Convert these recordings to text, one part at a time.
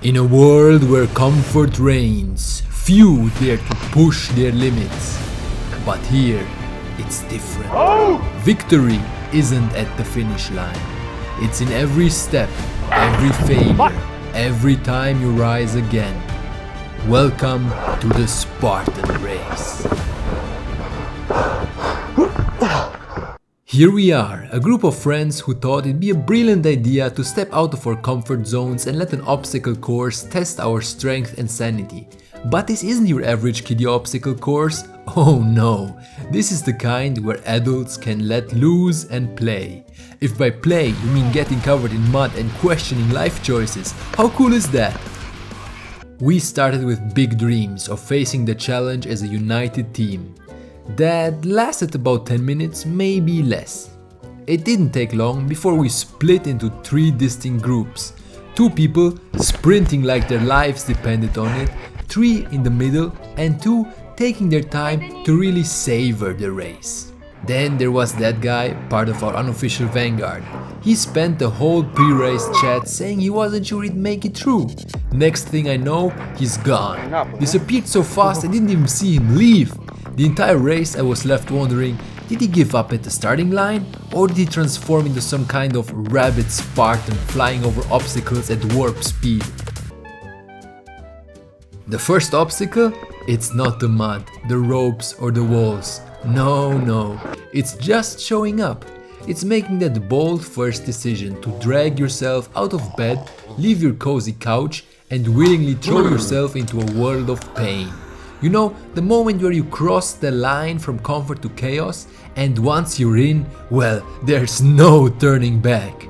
In a world where comfort reigns, few dare to push their limits. But here, it's different. Victory isn't at the finish line. It's in every step, every failure, every time you rise again. Welcome to the Spartan Race. Here we are, a group of friends who thought it'd be a brilliant idea to step out of our comfort zones and let an obstacle course test our strength and sanity. But this isn't your average kiddie obstacle course. Oh no, this is the kind where adults can let loose and play. If by play you mean getting covered in mud and questioning life choices, how cool is that? We started with big dreams of facing the challenge as a united team. That lasted about 10 minutes, maybe less. It didn't take long before we split into 3 distinct groups. 2 people sprinting like their lives depended on it, 3 in the middle, and 2 taking their time to really savor the race. Then there was that guy, part of our unofficial vanguard. He spent the whole pre-race chat saying he wasn't sure he'd make it through. Next thing I know, he's gone. Disappeared so fast I didn't even see him leave. The entire race I was left wondering, did he give up at the starting line? Or did he transform into some kind of rabid Spartan flying over obstacles at warp speed? The first obstacle? It's not the mud, the ropes or the walls. No, it's just showing up. It's making that bold first decision to drag yourself out of bed, leave your cozy couch and willingly throw yourself into a world of pain. You know, the moment where you cross the line from comfort to chaos, and once you're in, well, there's no turning back.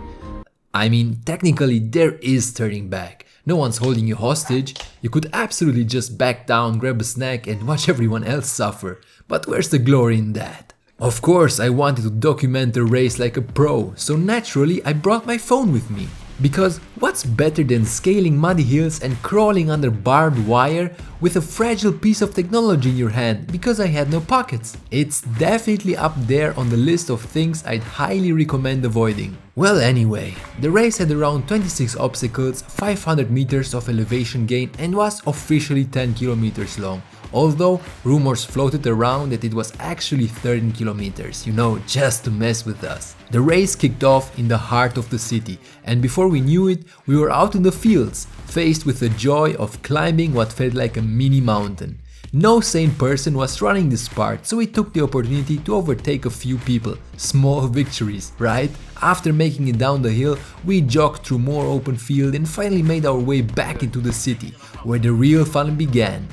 I mean, technically there is turning back. No one's holding you hostage. You could absolutely just back down, grab a snack and watch everyone else suffer. But where's the glory in that? Of course, I wanted to document the race like a pro, so naturally I brought my phone with me. Because what's better than scaling muddy hills and crawling under barbed wire with a fragile piece of technology in your hand because I had no pockets? It's definitely up there on the list of things I'd highly recommend avoiding. Well, anyway, the race had around 26 obstacles, 500 meters of elevation gain and was officially 10 kilometers long. Although rumors floated around that it was actually 13 kilometers, you know, just to mess with us. The race kicked off in the heart of the city, and before we knew it, we were out in the fields, faced with the joy of climbing what felt like a mini mountain. No sane person was running this part, so we took the opportunity to overtake a few people. Small victories, right? After making it down the hill, we jogged through more open field and finally made our way back into the city, where the real fun began.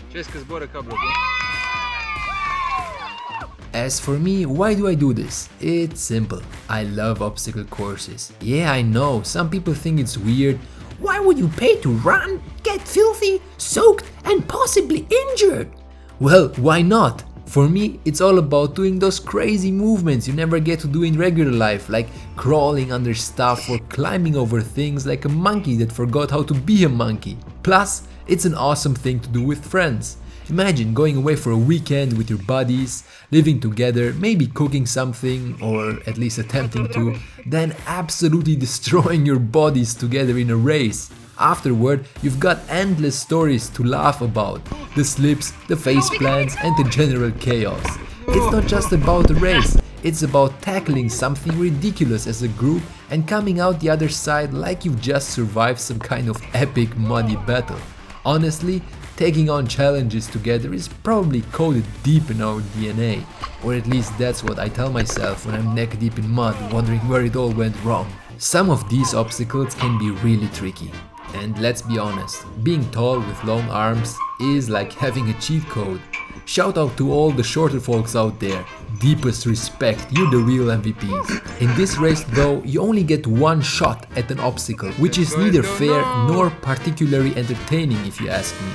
As for me, why do I do this? It's simple. I love obstacle courses. Yeah, I know, some people think it's weird. Why would you pay to run, get filthy, soaked and possibly injured? Well, why not? For me, it's all about doing those crazy movements you never get to do in regular life, like crawling under stuff or climbing over things like a monkey that forgot how to be a monkey. Plus, it's an awesome thing to do with friends. Imagine going away for a weekend with your buddies, living together, maybe cooking something, or at least attempting to, then absolutely destroying your bodies together in a race. Afterward, you've got endless stories to laugh about, the slips, the face plants and the general chaos. It's not just about the race, it's about tackling something ridiculous as a group and coming out the other side like you've just survived some kind of epic muddy battle. Honestly, taking on challenges together is probably coded deep in our DNA, or at least that's what I tell myself when I'm neck deep in mud wondering where it all went wrong. Some of these obstacles can be really tricky. And let's be honest, being tall with long arms is like having a cheat code. Shout out to all the shorter folks out there. Deepest respect, you're the real MVPs. In this race though, you only get one shot at an obstacle, which is neither fair nor particularly entertaining if you ask me.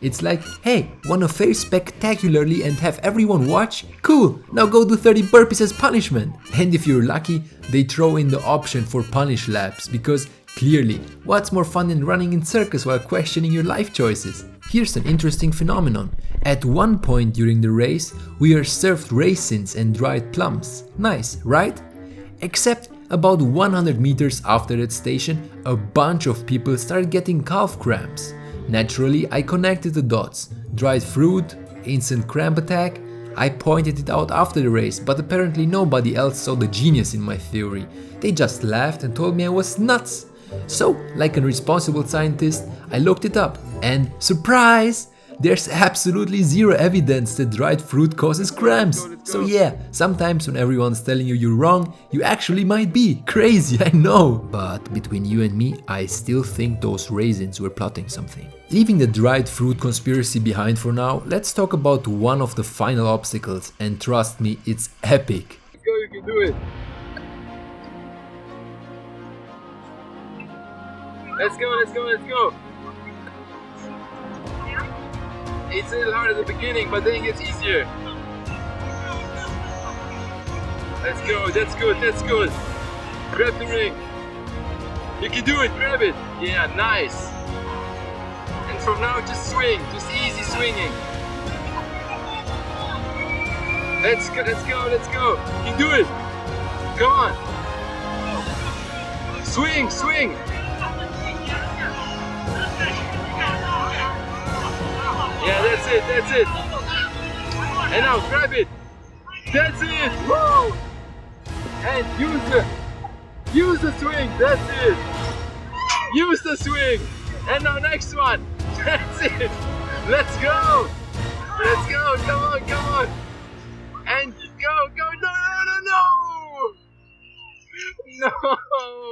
It's like, hey, wanna fail spectacularly and have everyone watch? Cool, now go do 30 burpees as punishment. And if you're lucky, they throw in the option for punish laps, because clearly, what's more fun than running in circus while questioning your life choices? Here's an interesting phenomenon. At one point during the race, we are served raisins and dried plums. Nice, right? Except About 100 meters after that station, a bunch of people started getting calf cramps. Naturally, I connected the dots. Dried fruit, instant cramp attack. I pointed it out after the race, but apparently nobody else saw the genius in my theory. They just laughed and told me I was nuts. So, like a responsible scientist, I looked it up and surprise! There's absolutely zero evidence that dried fruit causes cramps. So yeah, sometimes when everyone's telling you you're wrong, you actually might be. Crazy, I know. But between you and me, I still think those raisins were plotting something. Leaving the dried fruit conspiracy behind for now, let's talk about one of the final obstacles, and trust me, it's epic. Go, you can do it. Let's go, let's go, let's go. It's a little hard at the beginning, but then it gets easier. Let's go, that's good, that's good. Grab the ring. You can do it, grab it. Yeah, nice. And from now, just swing, just easy swinging. Let's go, let's go, let's go. You can do it. Come on. Swing, swing. Yeah, that's it, that's it. And now grab it. That's it. Woo! And use the swing. That's it. Use the swing. And now next one. That's it. Let's go. Let's go. Come on, come on. And go, go. No, no, no, no. No.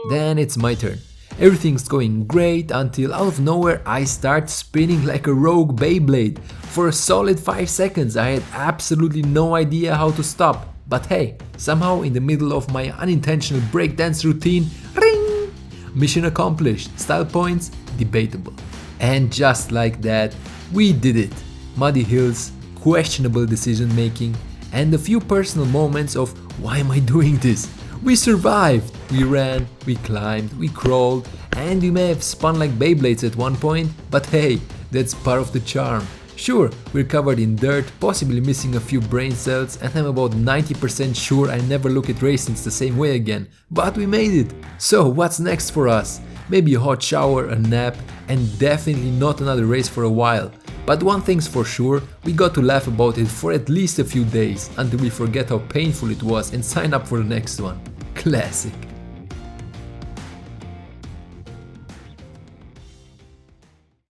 Then it's my turn. Everything's going great until out of nowhere I start spinning like a rogue Beyblade. For a solid 5 seconds I had absolutely no idea how to stop. But hey, somehow in the middle of my unintentional breakdance routine, ring! Mission accomplished. Style points, debatable. And just like that, we did it. Muddy hills, questionable decision making, and a few personal moments of why am I doing this? We survived! We ran, we climbed, we crawled, and we may have spun like Beyblades at one point, but hey, that's part of the charm. Sure, we're covered in dirt, possibly missing a few brain cells, and I'm about 90% sure I never look at racings the same way again, but we made it! So what's next for us? Maybe a hot shower, a nap, and definitely not another race for a while. But one thing's for sure, we got to laugh about it for at least a few days, until we forget how painful it was and sign up for the next one. Classic.